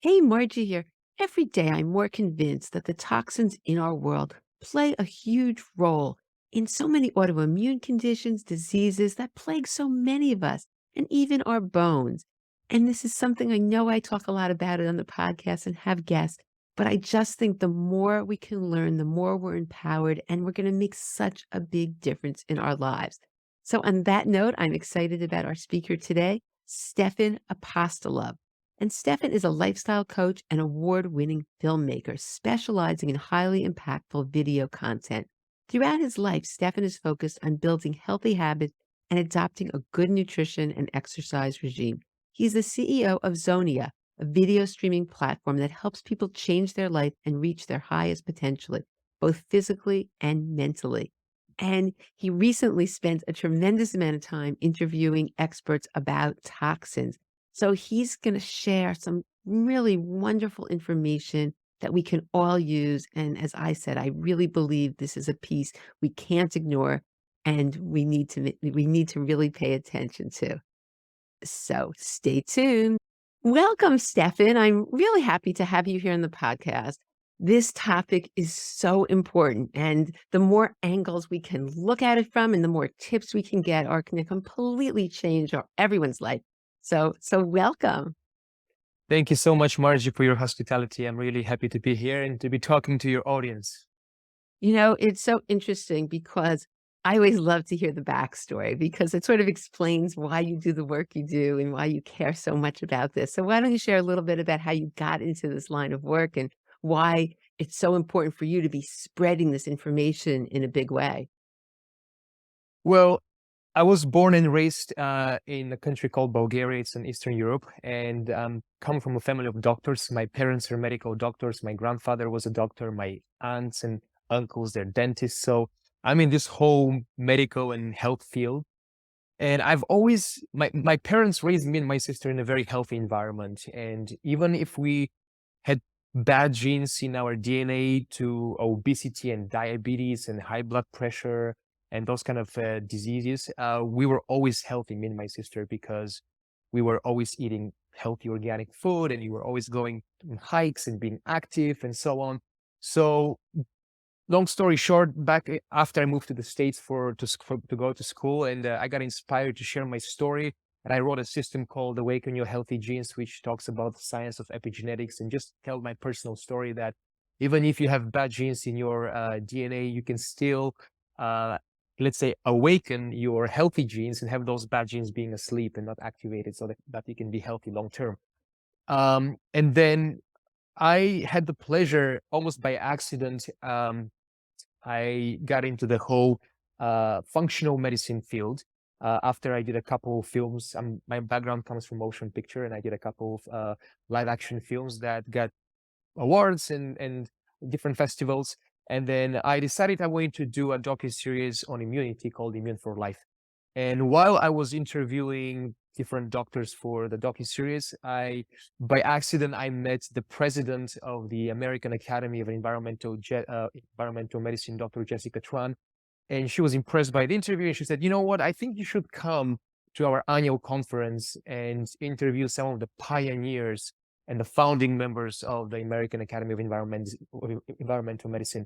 Hey, Margie here. Every day I'm more convinced that the toxins in our world play a huge role in so many autoimmune conditions, diseases that plague so many of us, and even our bones. And this is something I know I talk a lot about it on the podcast and have guests, but I just think the more we can learn, the more we're empowered, and we're going to make such a big difference in our lives. So, on that note, I'm excited about our speaker today, Stefan Apostolov. And Stefan is a lifestyle coach and award-winning filmmaker specializing in highly impactful video content. Throughout his life, Stefan is focused on building healthy habits and adopting a good nutrition and exercise regime. He's the CEO of Zonia, a video streaming platform that helps people change their life and reach their highest potential, both physically and mentally. And he recently spent a tremendous amount of time interviewing experts about toxins. So he's going to share some really wonderful information that we can all use. And as I said, I really believe this is a piece we can't ignore and we need to really pay attention to. So stay tuned. Welcome, Stefan. I'm really happy to have you here on the podcast. This topic is so important, and the more angles we can look at it from and the more tips we can get are going to completely change everyone's life. So welcome. Thank you so much, Margie, for your hospitality. I'm really happy to be here and to be talking to your audience. You know, it's so interesting because I always love to hear the backstory because it sort of explains why you do the work you do and why you care so much about this. So why don't you share a little bit about how you got into this line of work and why it's so important for you to be spreading this information in a big way? Well, I was born and raised in a country called Bulgaria. It's in Eastern Europe, and come from a family of doctors. My parents are medical doctors. My grandfather was a doctor. My aunts and uncles, they're dentists. So I'm in this whole medical and health field. And I've always, my parents raised me and my sister in a very healthy environment. And even if we had bad genes in our DNA to obesity and diabetes and high blood pressure and those kind of diseases, we were always healthy, me and my sister, because we were always eating healthy organic food and we were always going on hikes and being active and so on. So long story short, back after I moved to the States to go to school, and I got inspired to share my story. And I wrote a system called Awaken Your Healthy Genes, which talks about the science of epigenetics and just tell my personal story that even if you have bad genes in your DNA, you can still, uh, let's say, awaken your healthy genes and have those bad genes being asleep and not activated so that you can be healthy long term. And then I had the pleasure, almost by accident, I got into the whole functional medicine field after I did a couple of films. My background comes from motion picture, and I did a couple of live action films that got awards and different festivals. And then I decided I wanted to do a docuseries on immunity called Immune for Life. And while I was interviewing different doctors for the docuseries, by accident, I met the president of the American Academy of Environmental Medicine, Dr. Jessica Tran. And she was impressed by the interview. And she said, you know what, I think you should come to our annual conference and interview some of the pioneers and the founding members of the American Academy of Environmental Medicine.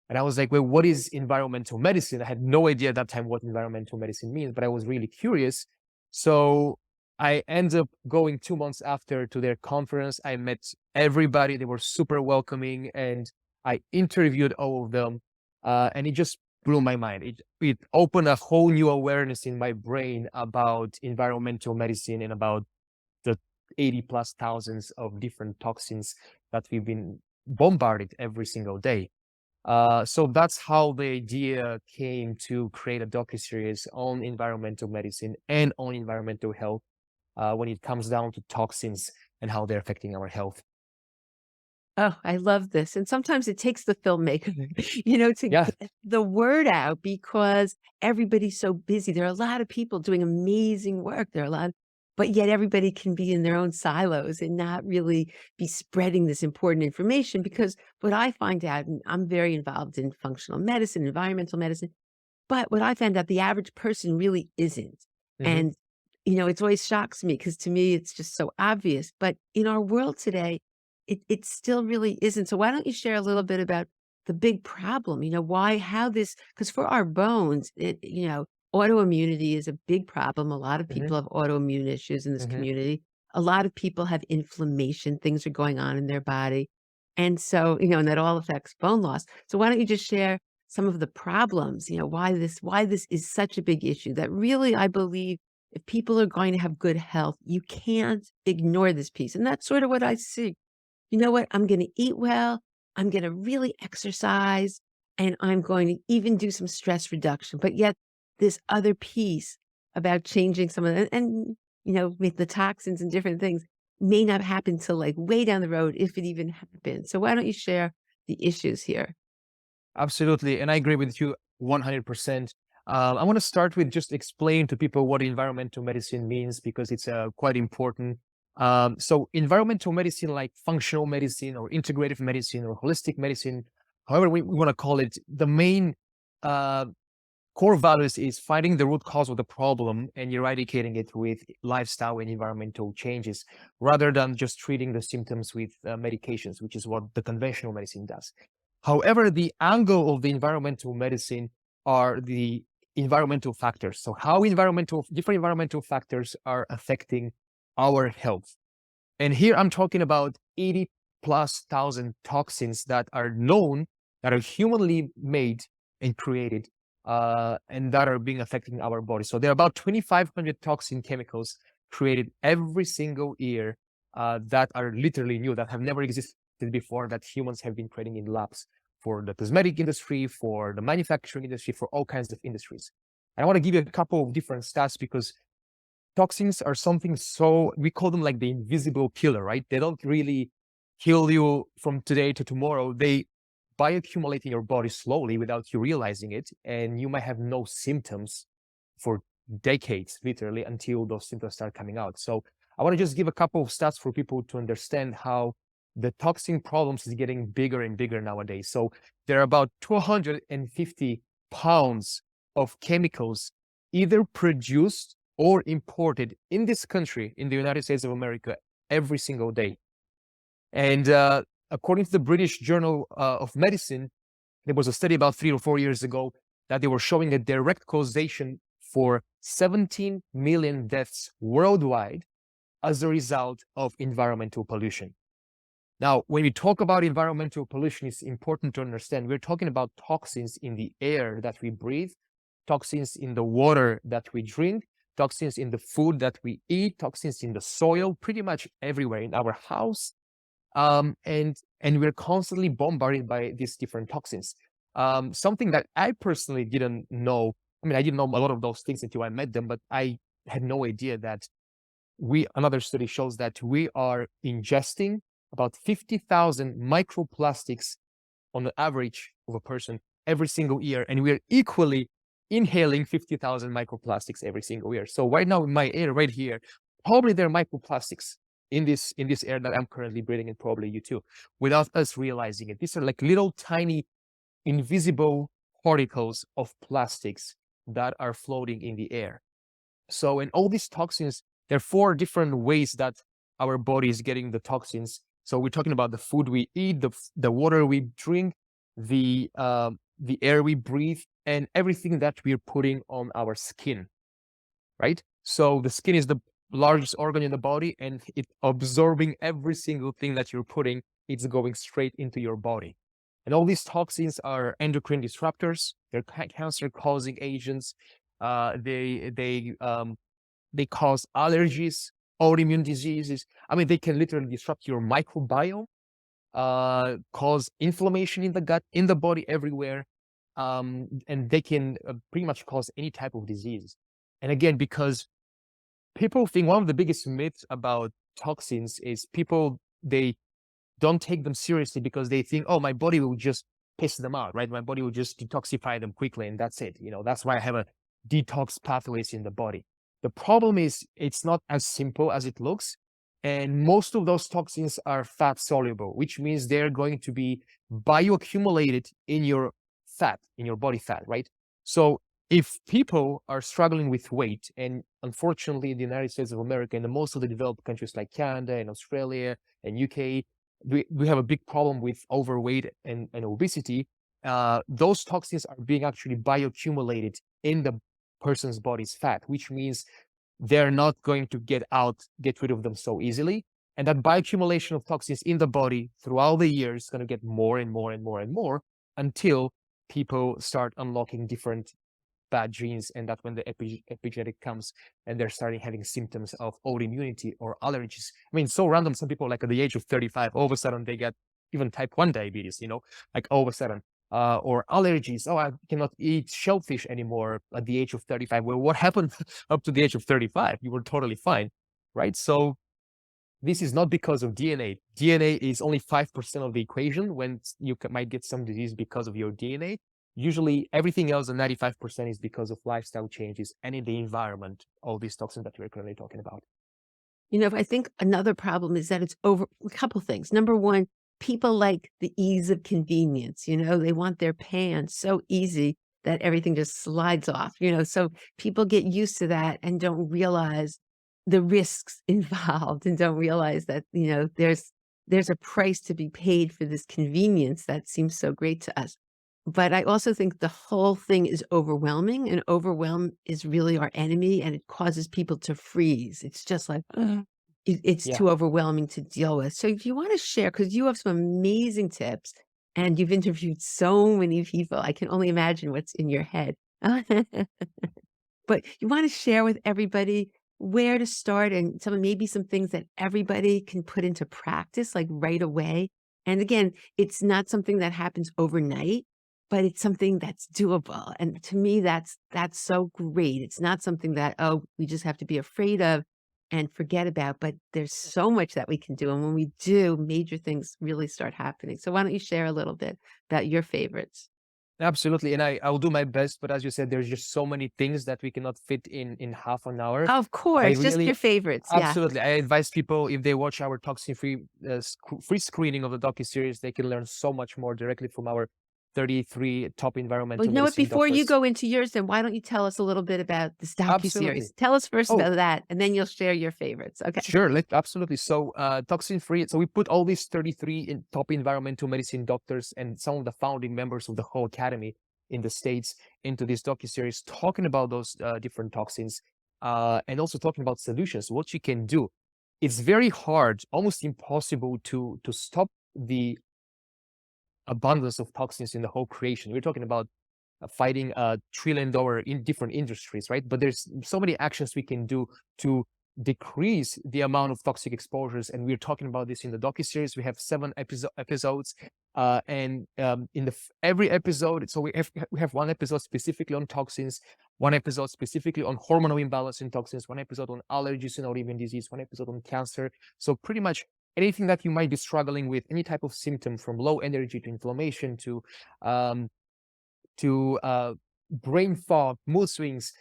And I was like, well, what is environmental medicine? I had no idea at that time what environmental medicine means, but I was really curious. So I ended up going 2 months after to their conference. I met everybody. They were super welcoming, and I interviewed all of them. And it just blew my mind. It opened a whole new awareness in my brain about environmental medicine and about the 80 plus thousands of different toxins that we've been bombarded every single day. So that's how the idea came to create a docuseries on environmental medicine and on environmental health when it comes down to toxins and how they're affecting our health. Oh, I love this. And sometimes it takes the filmmaker, to Yeah, get the word out because everybody's so busy. There are a lot of people doing amazing work. There are a lot, but yet everybody can be in their own silos and not really be spreading this important information. Because what I find out, and I'm very involved in functional medicine, environmental medicine, but what I found out, the average person really isn't. hmm And it always shocks me because to me, it's just so obvious. But in our world today, it still really isn't. So why don't you share a little bit about the big problem? Why, how this, because for our bones, autoimmunity is a big problem. A lot of Hmm. people have autoimmune issues in this Hmm. community. A lot of people have inflammation, things are going on in their body. And so, and that all affects bone loss. So why don't you just share some of the problems, why this is such a big issue that really I believe if people are going to have good health, you can't ignore this piece. And that's sort of what I see. You know what? I'm going to eat well. I'm going to really exercise and I'm going to even do some stress reduction. But yet, this other piece about changing some of the, with the toxins and different things may not happen till like way down the road, if it even happens. So, why don't you share the issues here? Absolutely. And I agree with you 100%. I want to start with just explain to people what environmental medicine means because it's quite important. So environmental medicine, like functional medicine or integrative medicine or holistic medicine, however we want to call it, the main uh, core values is finding the root cause of the problem and eradicating it with lifestyle and environmental changes rather than just treating the symptoms with medications, which is what the conventional medicine does. However, the angle of the environmental medicine are the environmental factors. So how different environmental factors are affecting our health. And here I'm talking about 80 plus thousand toxins that are known, that are humanly made and created, and that are being affecting our body. So there are about 2,500 toxin chemicals created every single year that are literally new, that have never existed before, that humans have been creating in labs for the cosmetic industry, for the manufacturing industry, for all kinds of industries. And I want to give you a couple of different stats because toxins are something, so we call them like the invisible killer, right? They don't really kill you from today to tomorrow. They bioaccumulate in your body slowly without you realizing it. And you might have no symptoms for decades, literally, until those symptoms start coming out. So I want to just give a couple of stats for people to understand how the toxin problems is getting bigger and bigger nowadays. So there are about 250 pounds of chemicals either produced or imported in this country, in the United States of America, every single day. And according to the British Journal of Medicine, there was a study about 3 or 4 years ago that they were showing a direct causation for 17 million deaths worldwide as a result of environmental pollution. Now, when we talk about environmental pollution, it's important to understand we're talking about toxins in the air that we breathe, toxins in the water that we drink, toxins in the food that we eat, toxins in the soil, pretty much everywhere in our house. And we're constantly bombarded by these different toxins. Something that I personally didn't know. I mean, I didn't know a lot of those things until I met them, but I had no idea that another study shows that we are ingesting about 50,000 microplastics on the average of a person every single year, and we are equally inhaling 50,000 microplastics every single year. So right now in my air right here, probably there are microplastics in this air that I'm currently breathing, and probably you too, without us realizing it. These are like little tiny invisible particles of plastics that are floating in the air. So in all these toxins, there are 4 different ways that our body is getting the toxins. So we're talking about the food we eat, the water we drink, the air we breathe, and everything that we're putting on our skin, right? So the skin is the largest organ in the body, and it's absorbing every single thing that you're putting. It's going straight into your body. And all these toxins are endocrine disruptors. They're cancer-causing agents. They cause allergies, autoimmune diseases. I mean, they can literally disrupt your microbiome, cause inflammation in the gut, in the body, everywhere. And they can pretty much cause any type of disease. And again, because people think one of the biggest myths about toxins is they don't take them seriously because they think, oh, my body will just piss them out, right? My body will just detoxify them quickly and that's it. That's why I have a detox pathways in the body. The problem is it's not as simple as it looks. And most of those toxins are fat soluble, which means they're going to be bioaccumulated in your fat, in your body fat, right? So if people are struggling with weight, and unfortunately in the United States of America and in most of the developed countries like Canada and Australia and UK, we have a big problem with overweight and obesity. Those toxins are being actually bioaccumulated in the person's body's fat, which means they're not going to get rid of them so easily. And that bioaccumulation of toxins in the body throughout the years is going to get more and more and more and more until people start unlocking different bad genes, and that's when the epigenetic comes and they're starting having symptoms of autoimmunity or allergies. I mean, so random. Some people, like at the age of 35, all of a sudden they get even type 1 diabetes, like all of a sudden. Or allergies. Oh, I cannot eat shellfish anymore at the age of 35. Well, what happened up to the age of 35? You were totally fine, right? So this is not because of DNA. DNA is only 5% of the equation when you might get some disease because of your DNA. Usually everything else, the 95%, is because of lifestyle changes and in the environment, all these toxins that we're currently talking about. I think another problem is that it's over a couple things. Number one, people like the ease of convenience. They want their pans so easy that everything just slides off. So people get used to that and don't realize the risks involved and don't realize that, there's a price to be paid for this convenience that seems so great to us. But I also think the whole thing is overwhelming, and overwhelm is really our enemy, and it causes people to freeze. It's just like, it's Yeah. too overwhelming to deal with. So if you wanna share, because you have some amazing tips, and you've interviewed so many people, I can only imagine what's in your head. But you wanna share with everybody where to start and maybe some things that everybody can put into practice, like, right away. And again, it's not something that happens overnight, but it's something that's doable. And to me, that's so great. It's not something that, oh, we just have to be afraid of and forget about, but there's so much that we can do. And when we do, major things really start happening. So why don't you share a little bit about your favorites? Absolutely. And I will do my best, but as you said, there's just so many things that we cannot fit in half an hour. Of I course, just really your favorites. Yeah. Absolutely. I advise people, if they watch our toxin-free free screening of the docuseries, they can learn so much more directly from our 33 top Well, environmental you know what? medicine Before you doctors. go into yours, then why don't you tell us a little bit about this docuseries? Absolutely. Tell us first Oh, about that, and then you'll share your favorites. Okay. sure. Absolutely. So, toxin-free. So we put all these 33 top environmental medicine doctors and some of the founding members of the whole academy in the States into this docuseries, talking about those different toxins, and also talking about solutions, what you can do. It's very hard, almost impossible to stop the abundance of toxins in the whole creation. We're talking about fighting $1 trillion in different industries, right? But there's so many actions we can do to decrease the amount of toxic exposures, and we're talking about this in the docuseries. We have 7 episodes, and in every episode, so we have one episode specifically on toxins, one episode specifically on hormonal imbalance in toxins, one episode on allergies and autoimmune disease, one episode on cancer. So pretty much anything that you might be struggling with, any type of symptom from low energy to inflammation um, to brain fog, mood swings,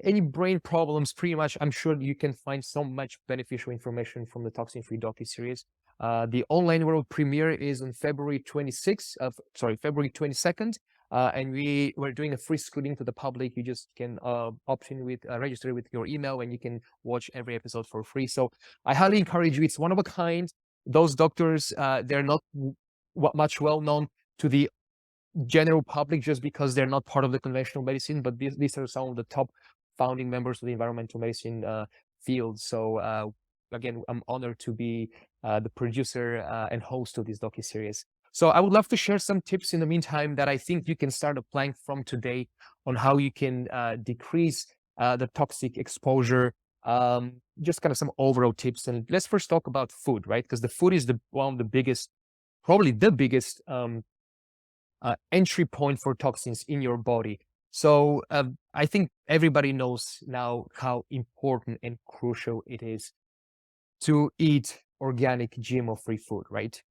any brain problems, pretty much, I'm sure you can find so much beneficial information from the Toxin-Free docu-series. The online world premiere is on February 22nd. And we're doing a free screening to the public. You just can register with your email, and you can watch every episode for free. So I highly encourage you. It's one of a kind. Those doctors, they're not much well known to the general public just because they're not part of the conventional medicine, but these are some of the top founding members of the environmental medicine field. So again, I'm honored to be the producer and host of this docuseries. So I would love to share some tips in the meantime that I think you can start applying from today on how you can decrease the toxic exposure. Just kind of some overall tips. And let's first talk about food, right? Because the food is one of the biggest, probably the biggest entry point for toxins in your body. So I think everybody knows now how important and crucial it is to eat organic GMO-free food, right?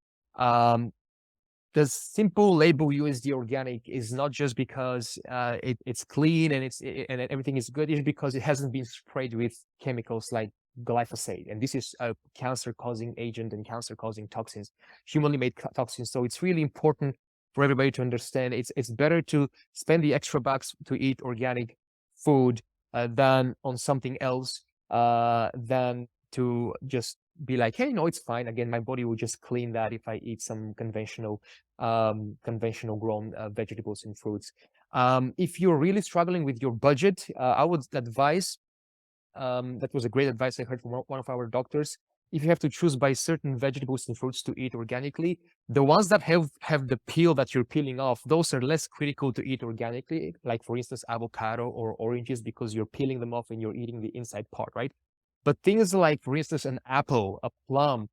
The simple label USD organic is not just because it's clean and and everything is good. It's because it hasn't been sprayed with chemicals like glyphosate, and this is a cancer-causing agent and cancer-causing toxins, humanly made toxins. So it's really important for everybody to understand. It's better to spend the extra bucks to eat organic food than on something else, than to just be like, hey, no, it's fine. Again, my body will just clean that if I eat some conventional grown vegetables and fruits. If you're really struggling with your budget, I would advise, that was a great advice I heard from one of our doctors. If you have to choose by certain vegetables and fruits to eat organically, the ones that have the peel that you're peeling off, those are less critical to eat organically. Like for instance, avocado or oranges, because you're peeling them off and you're eating the inside part, right? But things like, for instance, an apple, a plum,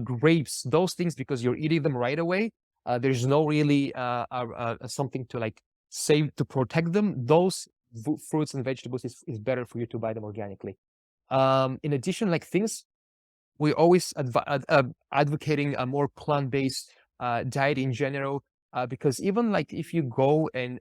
grapes, those things, because you're eating them right away, there's no really something to like save to protect them. Those fruits and vegetables is better for you to buy them organically. In addition, like things, we're always advocating a more plant-based diet in general, because even like if you go and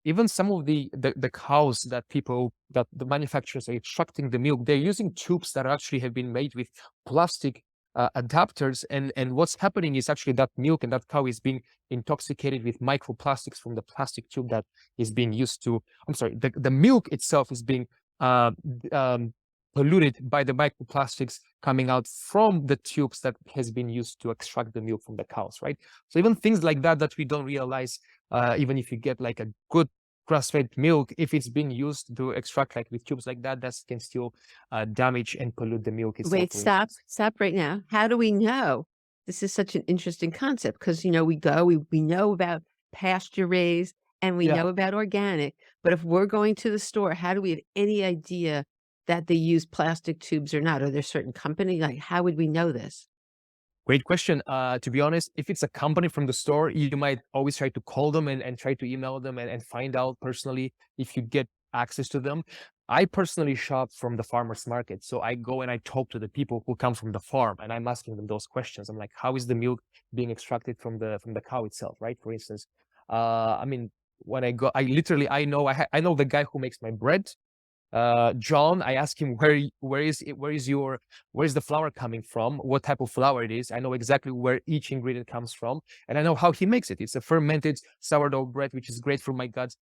even some of the cows that the manufacturers are extracting the milk, they're using tubes that actually have been made with plastic adapters, and what's happening is actually that milk and that cow is being intoxicated with microplastics from the plastic tube that is being used to, I'm sorry, the milk itself is being uh, um, polluted by the microplastics coming out from the tubes that has been used to extract the milk from the cows, right? So even things like that that we don't realize, even if you get like a good grass-fed milk, if it's being used to extract like with tubes like that, that can still damage and pollute the milk itself, Wait, for stop, instance. stop right now. How do we know? This is such an interesting concept because, we know about pasture raised and we Yeah. know about organic, but if we're going to the store, how do we have any idea that they use plastic tubes or not? Are there certain company? Like, how would we know this? Great question. To be honest, if it's a company from the store, you might always try to call them and try to email them and find out personally if you get access to them. I personally shop from the farmer's market. So I go and I talk to the people who come from the farm, and I'm asking them those questions. I'm like, how is the milk being extracted from the cow itself, right? For instance, I mean, when I go, I know the guy who makes my bread. John, I asked him where is the flour coming from, what type of flour it is. I know exactly where each ingredient comes from, and I know how he makes it. It's a fermented sourdough bread, which is great for my gut,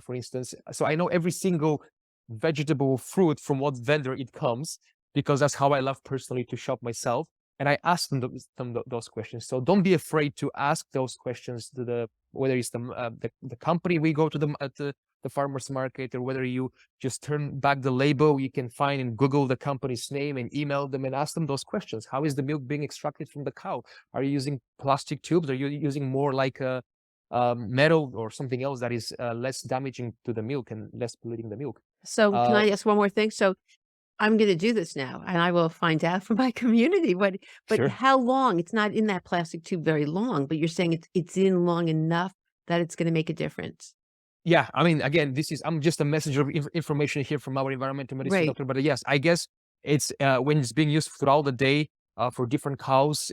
for instance. So I know every single vegetable, fruit, from what vendor it comes, because that's how I love personally to shop myself. And I ask those questions. So don't be afraid to ask those questions to whether it's the company we go to them at the farmer's market, or whether you just turn back the label you can find and Google the company's name and email them and ask them those questions. How is the milk being extracted from the cow? Are you using plastic tubes? Are you using more like a metal or something else that is less damaging to the milk and less polluting the milk? So can Uh, I ask one more thing? So I'm gonna do this now, and I will find out from my community but sure. how long? It's not in that plastic tube very long, but you're saying it's in long enough that it's gonna make a difference. Yeah, I mean, again, I'm just a messenger of information here from our environmental medicine Right. doctor. But yes, I guess it's when it's being used throughout the day for different cows,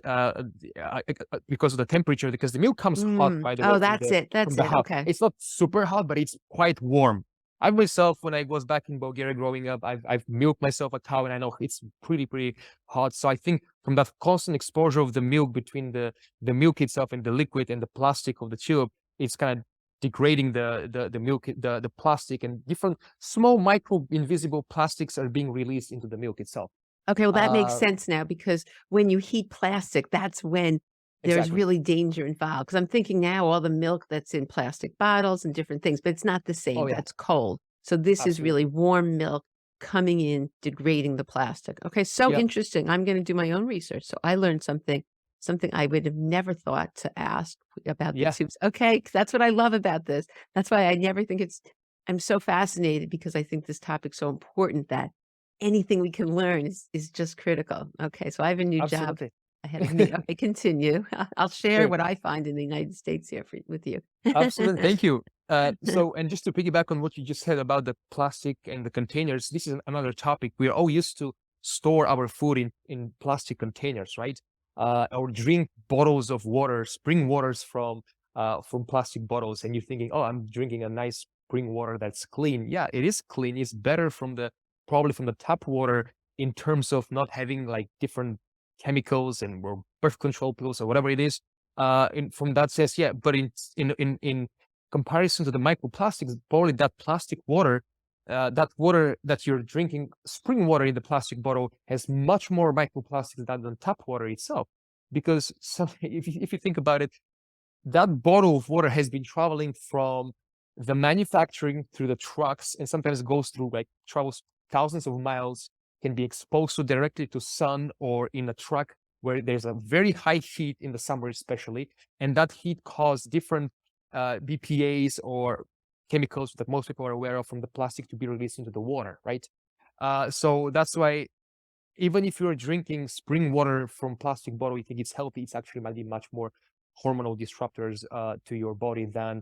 because of the temperature, because the milk comes hot, Mm. by the way, Oh, that's it, from that's the it, house. okay. It's not super hot, but it's quite warm. I myself, when I was back in Bulgaria growing up, I've milked myself a cow, and I know it's pretty hot. So I think from that constant exposure of the milk between the milk itself and the liquid and the plastic of the tube, it's kind of degrading the milk, the plastic, and different small micro invisible plastics are being released into the milk itself. Okay, well, that makes Uh, sense now because when you heat plastic, that's when there's exactly. really danger involved. Because 'cause I'm thinking now all the milk that's in plastic bottles and different things, but it's not the same, Oh yeah, that's cold. So this is really absolutely. warm milk coming in, degrading the plastic. Okay, so Yep. interesting. I'm gonna do my own research. So I learned something I would have never thought to ask about the Yeah, tubes. Okay, 'cause that's what I love about this. That's why I never think it's I'm so fascinated because I think this topic's so important that anything we can learn is just critical. Okay, so I have a new job absolutely. ahead of me. Okay, continue. I'll share Sure. what I find in the United States here with you. Absolutely. Thank you. So, and just to piggyback on what you just said about the plastic and the containers, this is another topic. We are all used to store our food in plastic containers, right? Or drink bottles of water, spring waters from plastic bottles, and you're thinking, oh, I'm drinking a nice spring water that's clean. Yeah, it is clean. It's better probably from the tap water, in terms of not having like different chemicals and or birth control pills or whatever it is. From that sense, yeah. But in comparison to the microplastics, probably that plastic water, that water that you're drinking, spring water in the plastic bottle, has much more microplastics than the tap water itself. Because if you think about it, that bottle of water has been traveling from the manufacturing through the trucks, and sometimes goes through, like, travels thousands of miles, can be exposed to directly to sun or in a truck where there's a very high heat in the summer especially, and that heat caused different BPAs or chemicals that most people are aware of from the plastic to be released into the water, right? So that's why even if you're drinking spring water from plastic bottle, you think it's healthy, it's actually might be much more hormonal disruptors to your body than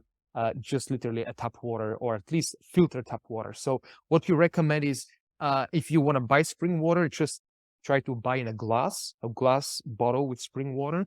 just literally a tap water, or at least filtered tap water. So what you recommend is, if you want to buy spring water, just try to buy in a glass bottle with spring water.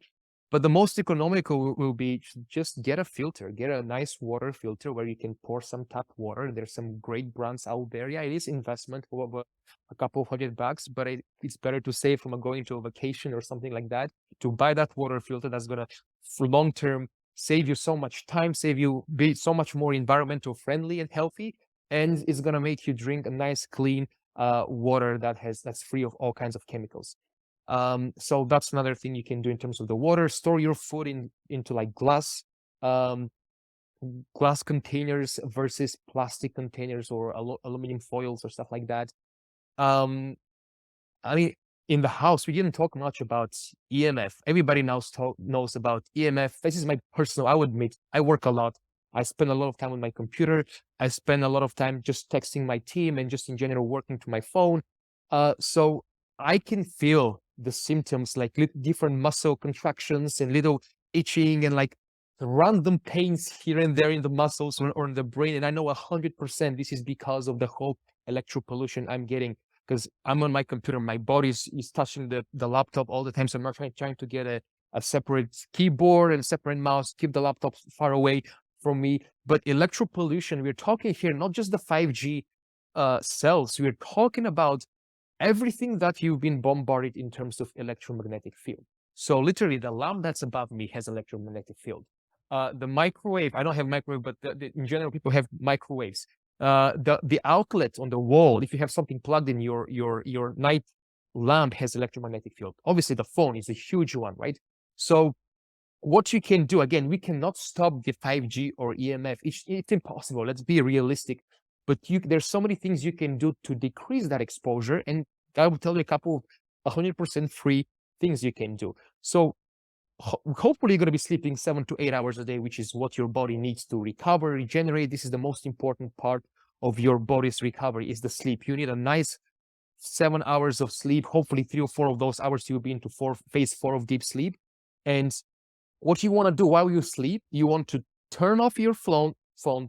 But the most economical will be just get a filter, get a nice water filter where you can pour some tap water. There's some great brands out there. Yeah, it is investment for a couple of $100, but it's better to save from going to a vacation or something like that, to buy that water filter that's gonna, for long term, save you so much time, save you, be so much more environmental friendly and healthy, and it's gonna make you drink a nice clean water that's free of all kinds of chemicals. So that's another thing you can do in terms of the water. Store your food into like um, glass containers versus plastic containers or aluminum foils or stuff like that. Um, I mean, in the house, we didn't talk much about EMF. Everybody knows about EMF. This is my personal, I would admit, I work a lot. I spend a lot of time on my computer. I spend a lot of time just texting my team and just in general working to my phone. So I can feel the symptoms, like different muscle contractions and little itching and like random pains here and there in the muscles or in the brain. And I know 100% this is because of the whole electro pollution I'm getting, because I'm on my computer, my body is touching the laptop all the time. So I'm not trying to get a separate keyboard and separate mouse, keep the laptop far away from me. But electro pollution, we're talking here not just the 5G cells, we're talking about everything that you've been bombarded in terms of electromagnetic field. So literally the lamp that's above me has electromagnetic field. The microwave, I don't have microwave, but in general, people have microwaves. The outlet on the wall, if you have something plugged in, your night lamp has electromagnetic field. Obviously the phone is a huge one, right? So what you can do, again, we cannot stop the 5G or EMF. It's impossible. Let's be realistic. But there's so many things you can do to decrease that exposure. And I will tell you a couple of 100% free things you can do. So hopefully you're going to be sleeping 7 to 8 hours a day, which is what your body needs to recover, regenerate. This is the most important part of your body's recovery, is the sleep. You need a nice 7 hours of sleep. Hopefully 3 or 4 of those hours you'll be into phase 4 of deep sleep. And what you want to do while you sleep, you want to turn off your phone,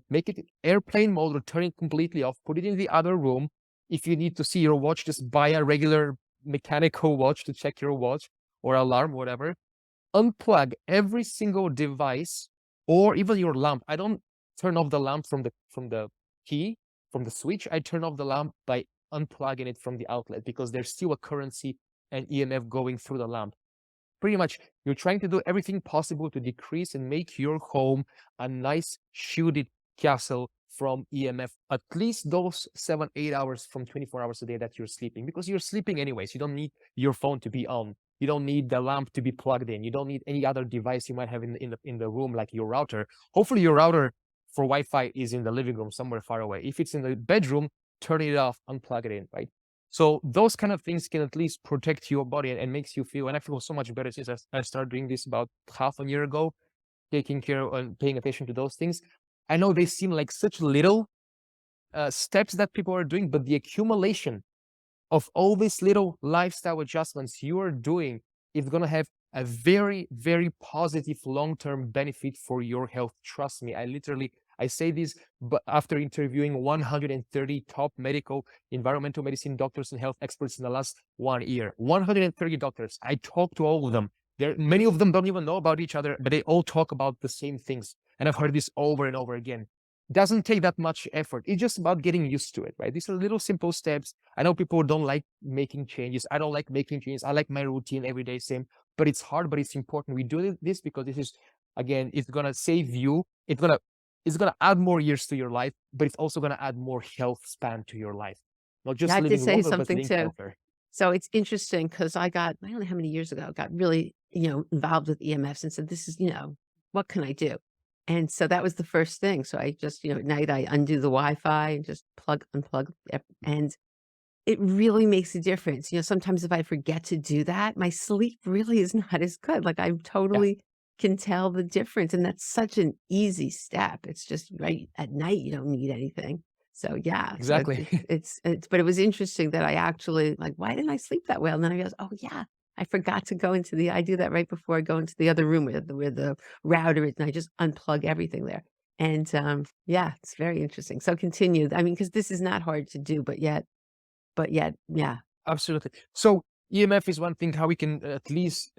make it airplane mode or turn it completely off, put it in the other room. If you need to see your watch, just buy a regular mechanical watch to check your watch or alarm, whatever. Unplug every single device or even your lamp. I don't turn off the lamp from the key, from the switch. I turn off the lamp by unplugging it from the outlet, because there's still a currency and EMF going through the lamp. Pretty much, you're trying to do everything possible to decrease and make your home a nice shielded castle from EMF, at least those 7-8 hours from 24 hours a day that you're sleeping, because you're sleeping anyways. You don't need your phone to be on. You don't need the lamp to be plugged in. You don't need any other device you might have in the room, like your router. Hopefully your router for Wi-Fi is in the living room somewhere far away. If it's in the bedroom, turn it off, unplug it in, right? So those kind of things can at least protect your body and makes you feel, and I feel so much better since I started doing this about half a year ago, taking care and paying attention to those things. I know they seem like such little steps that people are doing, but the accumulation of all these little lifestyle adjustments you are doing is going to have a very, very positive long-term benefit for your health. Trust me, I say this, but after interviewing 130 top medical, environmental medicine doctors and health experts in the last 1 year, 130 doctors, I talked to all of them. Many of them don't even know about each other, but they all talk about the same things. And I've heard this over and over again. Doesn't take that much effort. It's just about getting used to it, right? These are little simple steps. I know people don't like making changes. I don't like making changes. I like my routine every day, same. but it's hard, but it's important. We do this because this is, again, it's gonna save you. It's gonna add more years to your life, but it's also gonna add more health span to your life. Not Yeah, just I have to living say longer, but something living too. healthier. So it's interesting because I don't know how many years ago, got really, involved with EMFs and said, this is, what can I do? And so that was the first thing. So I just, at night I undo the Wi-Fi and just unplug, and it really makes a difference. Sometimes if I forget to do that, my sleep really is not as good. Like I Yeah, totally can tell the difference. And that's such an easy step. It's just right at night, you don't need anything. So yeah, so exactly. but it was interesting that I actually like, why didn't I sleep that well? And then I realized, oh yeah, I forgot to go into I do that right before I go into the other room where the router is, and I just unplug everything there. And yeah, it's very interesting. So continue. I mean, because this is not hard to do, but yet, yeah. Absolutely. So EMF is one thing, how we can at least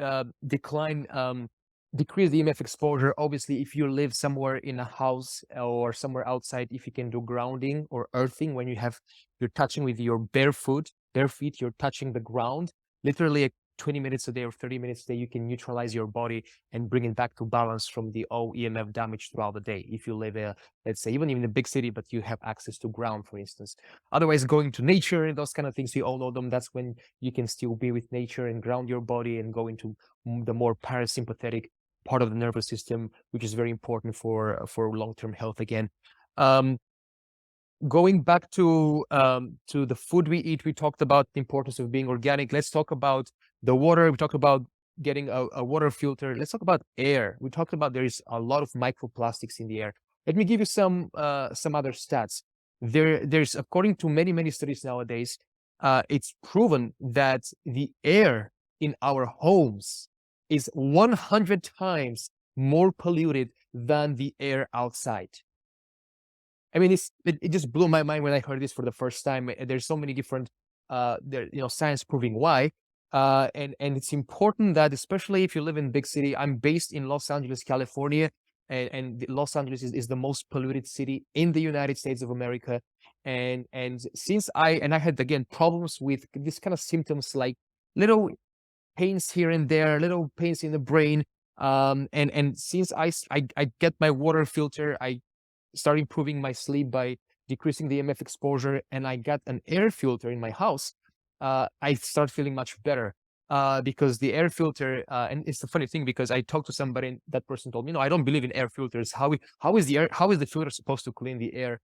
decrease the EMF exposure. Obviously, if you live somewhere in a house or somewhere outside, if you can do grounding or earthing when you're touching with your bare feet, you're touching the ground, literally 20 minutes a day or 30 minutes a day, you can neutralize your body and bring it back to balance from the EMF damage throughout the day. If you live, let's say, even in a big city, but you have access to ground, for instance. Otherwise, going to nature and those kind of things, we all know them. That's when you can still be with nature and ground your body and go into the more parasympathetic part of the nervous system, which is very important for long-term health again. Um, Going back to the food we eat, we talked about the importance of being organic. Let's talk about the water. We talked about getting a water filter. Let's talk about air. We talked about there is a lot of microplastics in the air. Let me give you some other stats. There's according to many studies nowadays, it's proven that the air in our homes is 100 times more polluted than the air outside. I mean, it just blew my mind when I heard this for the first time. There's so many different, science proving why. And it's important that, especially if you live in big city, I'm based in Los Angeles, California, and Los Angeles is the most polluted city in the United States of America. And since I had again problems with this kind of symptoms like little pains here and there, little pains in the brain. And since I get my water filter, I start improving my sleep by decreasing the EMF exposure, and I got an air filter in my house, I start feeling much better. Because the air filter, and it's a funny thing because I talked to somebody and that person told me, no, I don't believe in air filters. How is the filter supposed to clean the air?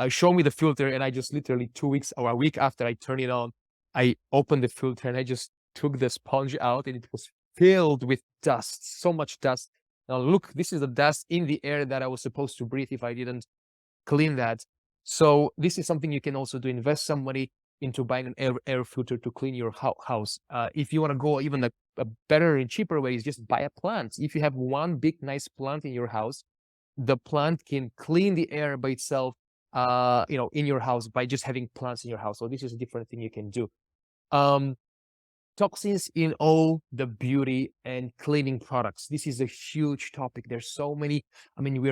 Show me the filter, and I just literally 2 weeks or a week after I turn it on, I opened the filter and I just took the sponge out, and it was filled with dust, so much dust. Now look, this is the dust in the air that I was supposed to breathe if I didn't clean that. So this is something you can also do. Invest some money into buying an air filter to clean your house. If you want to go even a better and cheaper way, is just buy a plant. If you have one big nice plant in your house, the plant can clean the air by itself, in your house by just having plants in your house. So this is a different thing you can do. Um, Toxins in all the beauty and cleaning products. This is a huge topic. There's so many, I mean,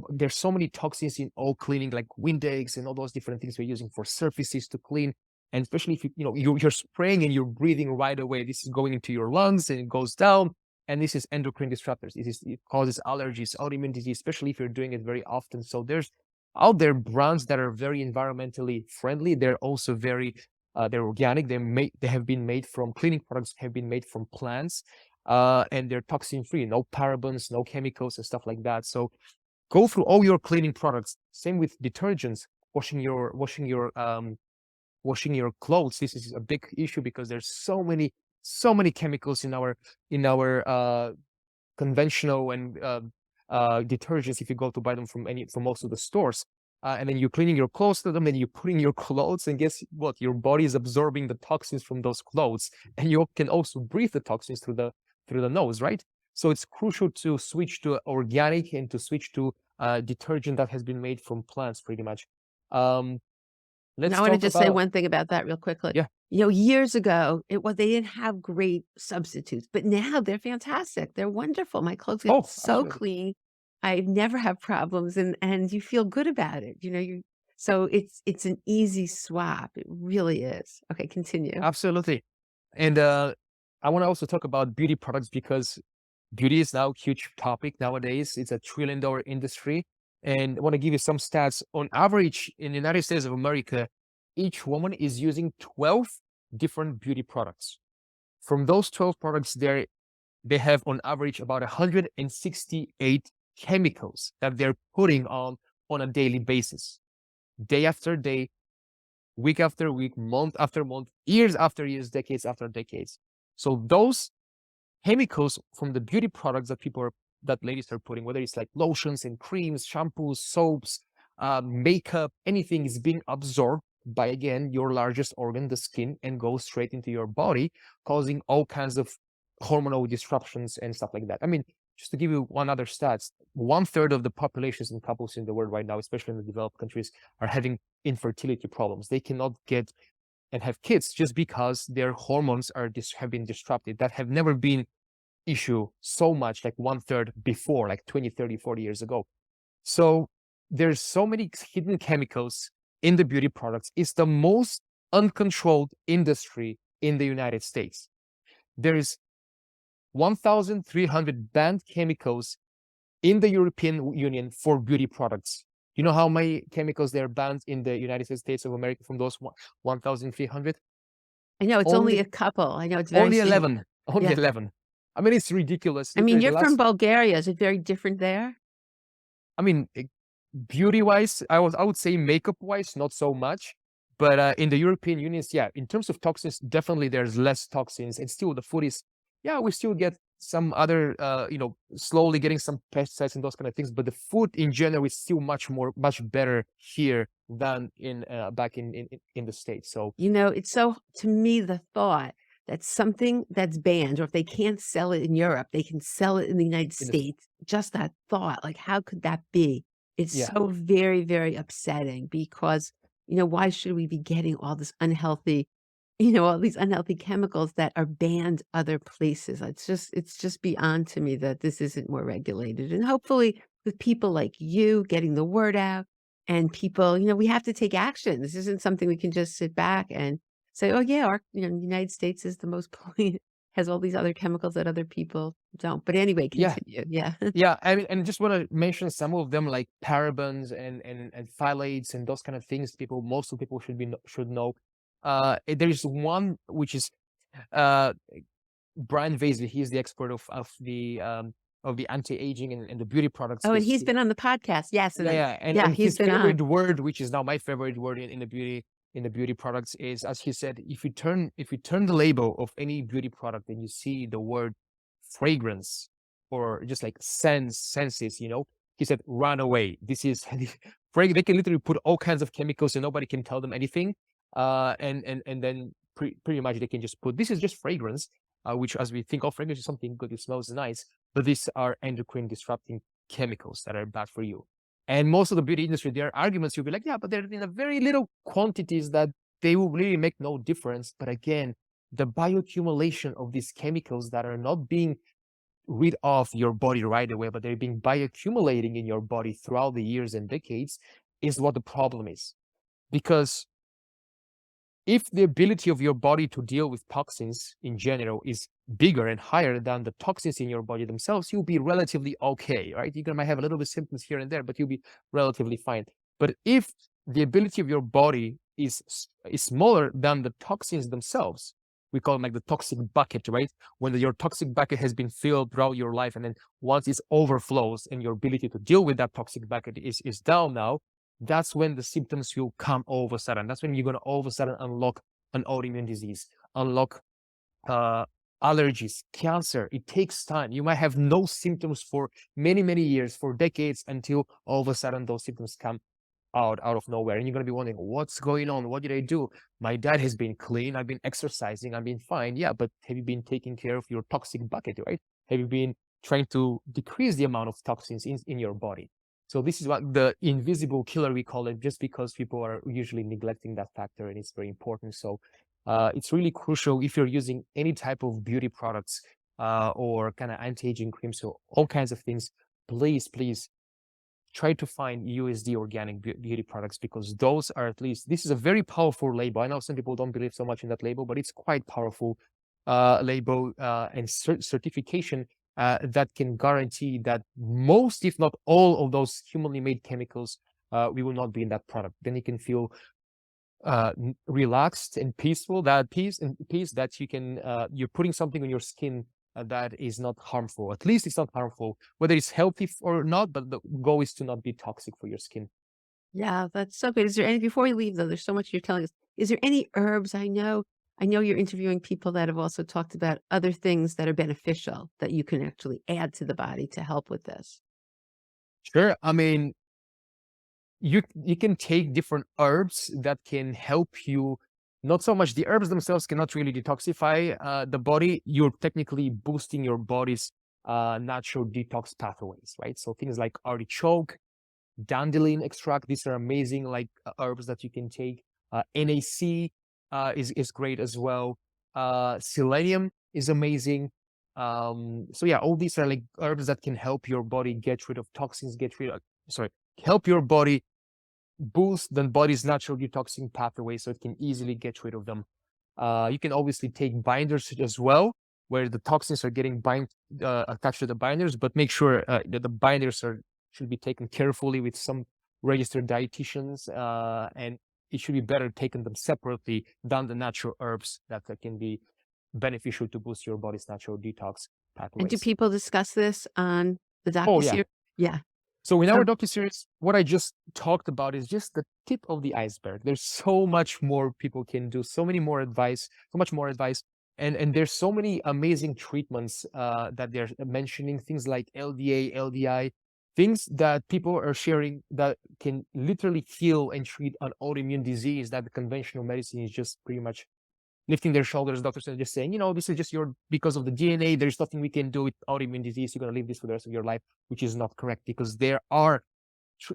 there's so many toxins in all cleaning, like Windex and all those different things we're using for surfaces to clean. And especially if you're spraying and you're breathing right away, this is going into your lungs and it goes down. And this is endocrine disruptors. It causes allergies, autoimmune disease, especially if you're doing it very often. So there's out there brands that are very environmentally friendly. They're also they're organic. They have been made from cleaning products have been made from plants, and they're toxin free. No parabens, no chemicals, and stuff like that. So go through all your cleaning products. Same with detergents. Washing your clothes. This is a big issue because there's so many chemicals in our conventional and detergents if you go to buy them from most of the stores. And then you're cleaning your clothes to them, and you're putting your clothes, and guess what? Your body is absorbing the toxins from those clothes, and you can also breathe the toxins through the nose, right? So it's crucial to switch to organic and to switch to detergent that has been made from plants, pretty much. Um, Now let's I wanna talk just say about one thing about that real quickly. yeah. Years ago, they didn't have great substitutes, but now they're fantastic. They're wonderful. My clothes get Oh, so absolutely, clean. I never have problems, and you feel good about it. You so it's an easy swap. It really is. Okay, continue. absolutely, and I want to also talk about beauty products because beauty is now a huge topic nowadays. It's a $1 trillion industry. And I want to give you some stats. On average, in the United States of America, each woman is using 12 different beauty products. From those 12 products, they have on average about 168 chemicals that they're putting on a daily basis, day after day, week after week, month after month, years after years, decades after decades. So those chemicals from the beauty products that ladies are putting, whether it's like lotions and creams, shampoos, soaps, makeup, anything is being absorbed by, again, your largest organ, the skin, and goes straight into your body, causing all kinds of hormonal disruptions and stuff like that. I mean, just to give you one other stats, 1/3 of the populations and couples in the world right now, especially in the developed countries, are having infertility problems. They cannot get and have kids just because their hormones have been disrupted. That have never been issue so much, like 1/3 before, like 20, 30, 40 years ago. So there's so many hidden chemicals in the beauty products. It's the most uncontrolled industry in the United States. There is 1,300 banned chemicals in the European Union for beauty products. You know how many chemicals they're banned in the United States of America from those 1,300? I know it's only a Only couple. I know it's very only small. 11. Only Yeah. 11. I mean, it's ridiculous. I mean, Literally, the you're from last, Bulgaria. Is it very different there? I mean, beauty-wise, I would say makeup-wise, not so much. But in the European Union, yeah, in terms of toxins, definitely there's less toxins, and still the food is, yeah, we still get some other, slowly getting some pesticides and those kind of things. But the food in general is still much better here than in back in the States. So You know, it's so to me, the thought that something that's banned, or if they can't sell it in Europe, they can sell it in the United in this, States. Just that thought, like, how could that be? It's yeah, so very, very upsetting because, why should we be getting all this unhealthy, all these unhealthy chemicals that are banned other places? It's just beyond to me that this isn't more regulated. And hopefully with people like you getting the word out and people, we have to take action. This isn't something we can just sit back and say, "Oh yeah, our United States is the most polluted, has all these other chemicals that other people don't." But anyway, yeah. continue. Yeah. Yeah, I mean, and just want to mention some of them, like parabens and phthalates and those kind of things. Most of people should know. There is one which is uh, Brian Vaisley. He's the expert of the anti-aging and the beauty products. Oh, and he's been on the podcast. Yes, Yeah, yeah, and yeah, and he's his been on. favorite word, which is now my favorite word in the beauty products, is, as he said, if you turn the label of any beauty product and you see the word fragrance or just like senses, he said, run away. This is they can literally put all kinds of chemicals and nobody can tell them anything. And then pretty much they can just put, this is just fragrance, which, as we think of fragrance, is something good, it smells nice, but these are endocrine disrupting chemicals that are bad for you. And most of the beauty industry, their arguments, you'll be like, yeah, but they're in a very little quantities that they will really make no difference. But again, the bioaccumulation of these chemicals that are not being rid of your body right away, but they're being bioaccumulating in your body throughout the years and decades, is what the problem is. Because if the ability of your body to deal with toxins in general is bigger and higher than the toxins in your body themselves, you'll be relatively okay, right? You might have a little bit of symptoms here and there, but you'll be relatively fine. But if the ability of your body is smaller than the toxins themselves, we call them like the toxic bucket, right? When your toxic bucket has been filled throughout your life, and then once it overflows and your ability to deal with that toxic bucket is down now, that's when the symptoms will come all of a sudden. That's when you're going to all of a sudden unlock an autoimmune disease, unlock allergies, cancer. It takes time. You might have no symptoms for many, many years, for decades, until all of a sudden those symptoms come out of nowhere. And you're going to be wondering, what's going on? What did I do? My diet has been clean. I've been exercising. I've been fine. Yeah, but have you been taking care of your toxic bucket, right? Have you been trying to decrease the amount of toxins in your body? So this is what the invisible killer, we call it, just because people are usually neglecting that factor, and it's very important. So it's really crucial if you're using any type of beauty products or kind of anti-aging creams, so all kinds of things, please try to find USD organic beauty products, because those are, at least, this is a very powerful label. I know some people don't believe so much in that label, but it's quite powerful. label and certification that can guarantee that most, if not all, of those humanly made chemicals we will not be in that product. Then you can feel relaxed and peaceful. That peace that you can you're putting something on your skin that is not harmful. At least it's not harmful, whether it's healthy or not. But the goal is to not be toxic for your skin. Yeah, that's so good. Is there any before we leave though, there's so much you're telling us. Is there any herbs? I know you're interviewing people that have also talked about other things that are beneficial that you can actually add to the body to help with this. Sure. I mean, you can take different herbs that can help you. Not so much the herbs themselves cannot really detoxify the body. You're technically boosting your body's natural detox pathways, right? So things like artichoke, dandelion extract, these are amazing like herbs that you can take. NAC is great as well. Selenium is amazing. So yeah, all these are like herbs that can help your body get rid of toxins, help your body boost the body's natural detoxing pathway so it can easily get rid of them. You can obviously take binders as well, where the toxins are getting attached to the binders, but make sure that the binders should be taken carefully with some registered dietitians, and it should be better taking them separately than the natural herbs that can be beneficial to boost your body's natural detox And do pathways. people discuss this on the Oh yeah. docuseries? Yeah. So in So our docuseries, what I just talked about is just the tip of the iceberg. There's so much more people can do, so much more advice, and there's so many amazing treatments that they're mentioning. Things like LDA, LDI, things that people are sharing that can literally heal and treat an autoimmune disease that the conventional medicine is just pretty much lifting their shoulders. Doctors are just saying, this is just because of the DNA. There's nothing we can do with autoimmune disease. You're going to live this for the rest of your life, which is not correct because there are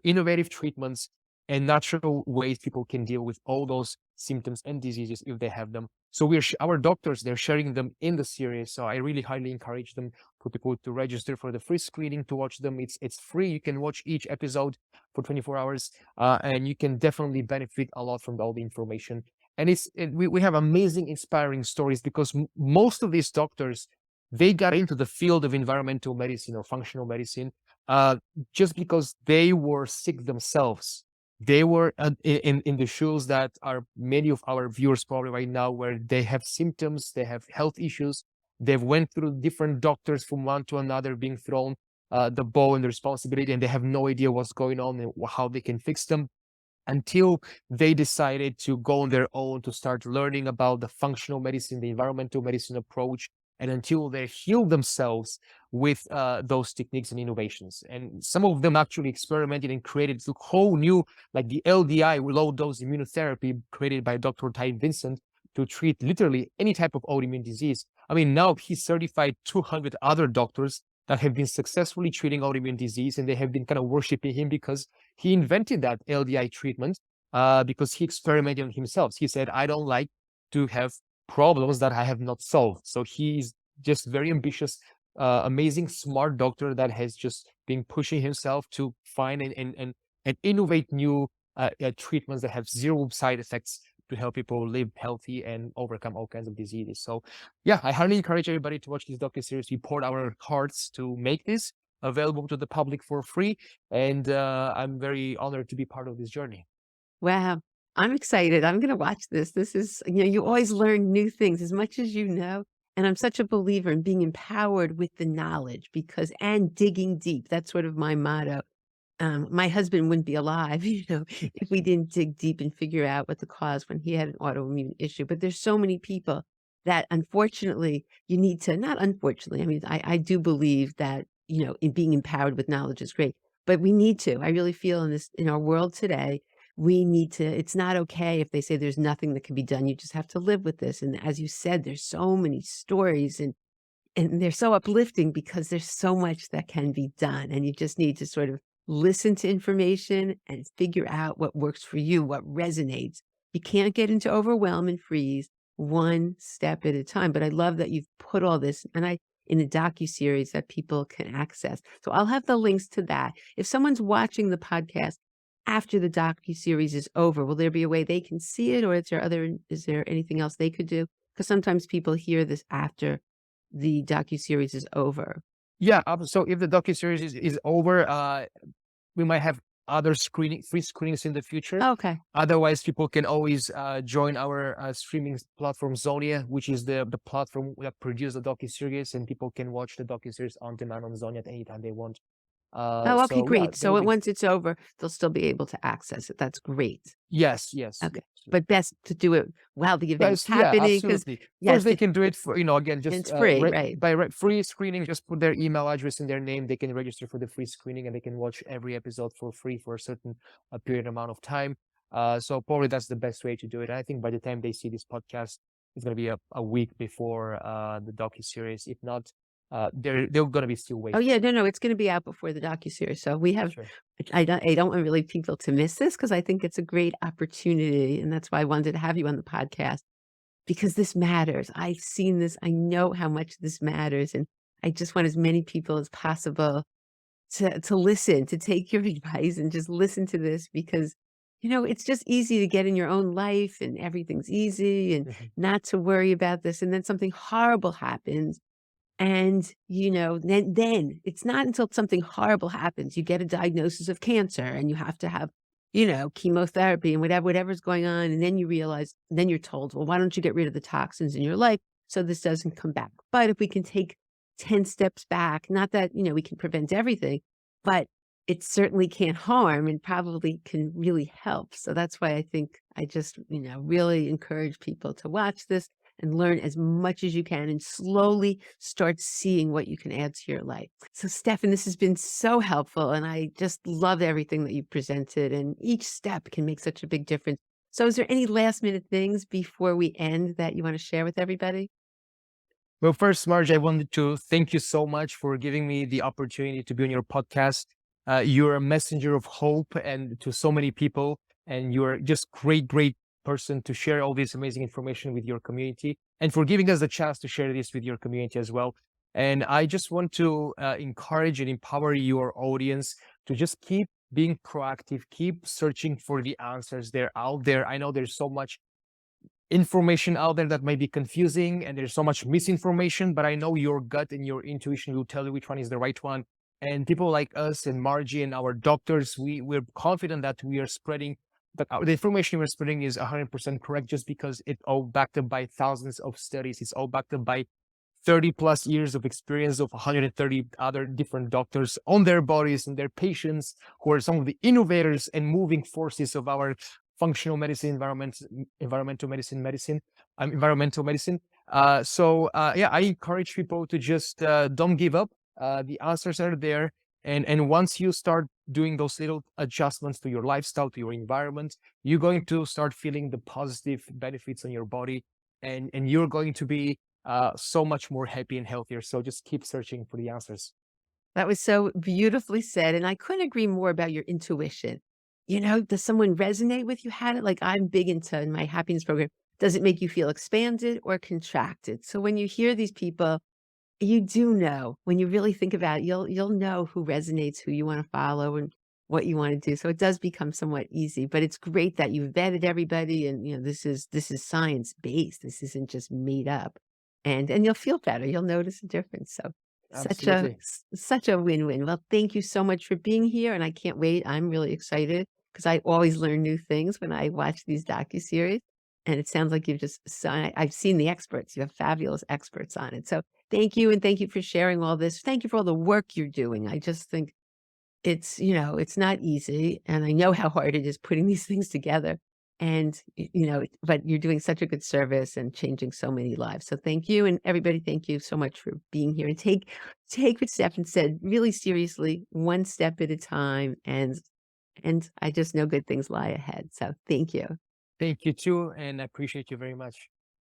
innovative treatments and natural ways people can deal with all those symptoms and diseases if they have them. So our doctors, they're sharing them in the series. So I really highly encourage them for people to register for the free screening to watch them. It's free. You can watch each episode for 24 hours, and you can definitely benefit a lot from all the information. And we have amazing, inspiring stories because most of these doctors, they got into the field of environmental medicine or functional medicine just because they were sick themselves. They were in the shoes that are many of our viewers probably right now, where they have symptoms, they have health issues, they've went through different doctors from one to another, being thrown the ball and the responsibility, and they have no idea what's going on and how they can fix them until they decided to go on their own to start learning about the functional medicine, the environmental medicine approach, and until they heal themselves with those techniques and innovations. And some of them actually experimented and created a whole new, like the LDI, low dose immunotherapy, created by Dr. Ty Vincent to treat literally any type of autoimmune disease. I mean, now he's certified 200 other doctors that have been successfully treating autoimmune disease, and they have been kind of worshiping him because he invented that LDI treatment because he experimented on himself. He said, I don't like to have problems that I have not solved. So he's just very ambitious, amazing, smart doctor that has just been pushing himself to find and innovate new treatments that have zero side effects to help people live healthy and overcome all kinds of diseases. So yeah, I highly encourage everybody to watch this docuseries. We poured our hearts to make this available to the public for free. And I'm very honored to be part of this journey. wow, I'm excited. I'm gonna watch this. This is, you always learn new things as much as you know. And I'm such a believer in being empowered with the knowledge and digging deep. That's sort of my motto. My husband wouldn't be alive, if we didn't dig deep and figure out what the cause when he had an autoimmune issue. But there's so many people that unfortunately you need to, not unfortunately, I mean, I do believe that, in being empowered with knowledge is great, but we need to, I really feel in our world today, we need to, it's not okay if they say there's nothing that can be done. You just have to live with this. And as you said, there's so many stories and they're so uplifting because there's so much that can be done. And you just need to sort of listen to information and figure out what works for you, what resonates. You can't get into overwhelm and freeze, one step at a time. But I love that you've put all this in a docuseries that people can access. So I'll have the links to that. If someone's watching the podcast after the docuseries is over, will there be a way they can see it, or is there anything else they could do? Because sometimes people hear this after the docuseries is over. Yeah, so if the docuseries is over, we might have other free screenings in the future. Okay. Otherwise, people can always join our streaming platform Zonia, which is the platform that produces the docuseries, and people can watch the docuseries on demand on Zonia at any time they want. Oh, okay, So yeah, great. there will So be. once it's over, they'll still be able to access it. That's great. Yes, yes, Okay. yes. But best to do it while the event's Guys, yeah, happening, because absolutely. First, yes, they can do it for, again, just it's free, right? free screening. Just put their email address and their name. They can register for the free screening, and they can watch every episode for free for a certain period amount of time. So probably that's the best way to do it. And I think by the time they see this podcast, it's going to be a week before the docuseries. If not, they're going to be still Oh, waiting. yeah, no, it's gonna be out before the docuseries, so we have Sure. I don't want really people to miss this because I think it's a great opportunity, and that's why I wanted to have you on the podcast, because this matters. I've seen this, I know how much this matters, and I just want as many people as possible to listen, to take your advice and just listen to this because, it's just easy to get in your own life and everything's easy and Mhm. not to worry about this, and then something horrible happens and, then it's not until something horrible happens, you get a diagnosis of cancer and you have to have, chemotherapy and whatever's going on. And then you realize, then you're told, well, why don't you get rid of the toxins in your life so this doesn't come back? But if we can take 10 steps back, not that, we can prevent everything, but it certainly can't harm and probably can really help. So that's why I think I just, really encourage people to watch this and learn as much as you can and slowly start seeing what you can add to your life. So, Stefan, this has been so helpful. And I just love everything that you presented. And each step can make such a big difference. So, is there any last minute things before we end that you want to share with everybody? Well, first, Marge, I wanted to thank you so much for giving me the opportunity to be on your podcast. You're a messenger of hope and to so many people, and you're just great person to share all this amazing information with your community, and for giving us the chance to share this with your community as well. And I just want to encourage and empower your audience to just keep being proactive, keep searching for the answers. They're out there. I know there's so much information out there that may be confusing and there's so much misinformation, but I know your gut and your intuition will tell you which one is the right one. And people like us and Margie and our doctors, we're confident that we are spreading that the information we're spreading is 100% correct, just because it's all backed up by thousands of studies. It's all backed up by 30 plus years of experience of 130 other different doctors on their bodies and their patients, who are some of the innovators and moving forces of our functional medicine, environmental medicine. Yeah, I encourage people to just don't give up. The answers are there. And once you start doing those little adjustments to your lifestyle, to your environment, you're going to start feeling the positive benefits on your body, and you're going to be so much more happy and healthier. So just keep searching for the answers. That was so beautifully said. And I couldn't agree more about your intuition. Does someone resonate with you? Had it like I'm big into in my happiness program. Does it make you feel expanded or contracted? So when you hear these people, you do know when you really think about it, you'll know who resonates, who you want to follow, and what you want to do. So it does become somewhat easy. But it's great that you've vetted everybody, and this is science based. This isn't just made up, and you'll feel better. You'll notice a difference. So Absolutely. such a win-win. Well, thank you so much for being here, and I can't wait. I'm really excited because I always learn new things when I watch these docuseries. And it sounds like I've seen the experts. You have fabulous experts on it. So thank you, and thank you for sharing all this. Thank you for all the work you're doing. I just think it's not easy, and I know how hard it is putting these things together. And but you're doing such a good service and changing so many lives. So thank you, and everybody, thank you so much for being here. And take what Stefan said really seriously, one step at a time. And I just know good things lie ahead. So thank you. Thank you too, and I appreciate you very much.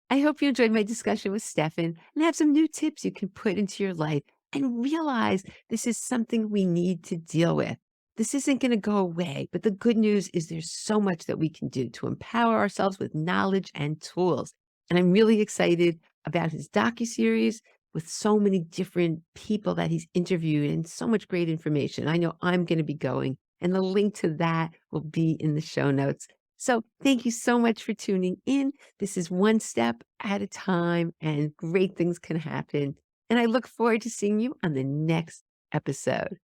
I hope you enjoyed my discussion with Stefan and have some new tips you can put into your life and realize this is something we need to deal with. This isn't going to go away, but the good news is there's so much that we can do to empower ourselves with knowledge and tools. And I'm really excited about his docuseries with so many different people that he's interviewed and so much great information. I know I'm going to be going, and the link to that will be in the show notes. So thank you so much for tuning in. This is one step at a time, and great things can happen. And I look forward to seeing you on the next episode.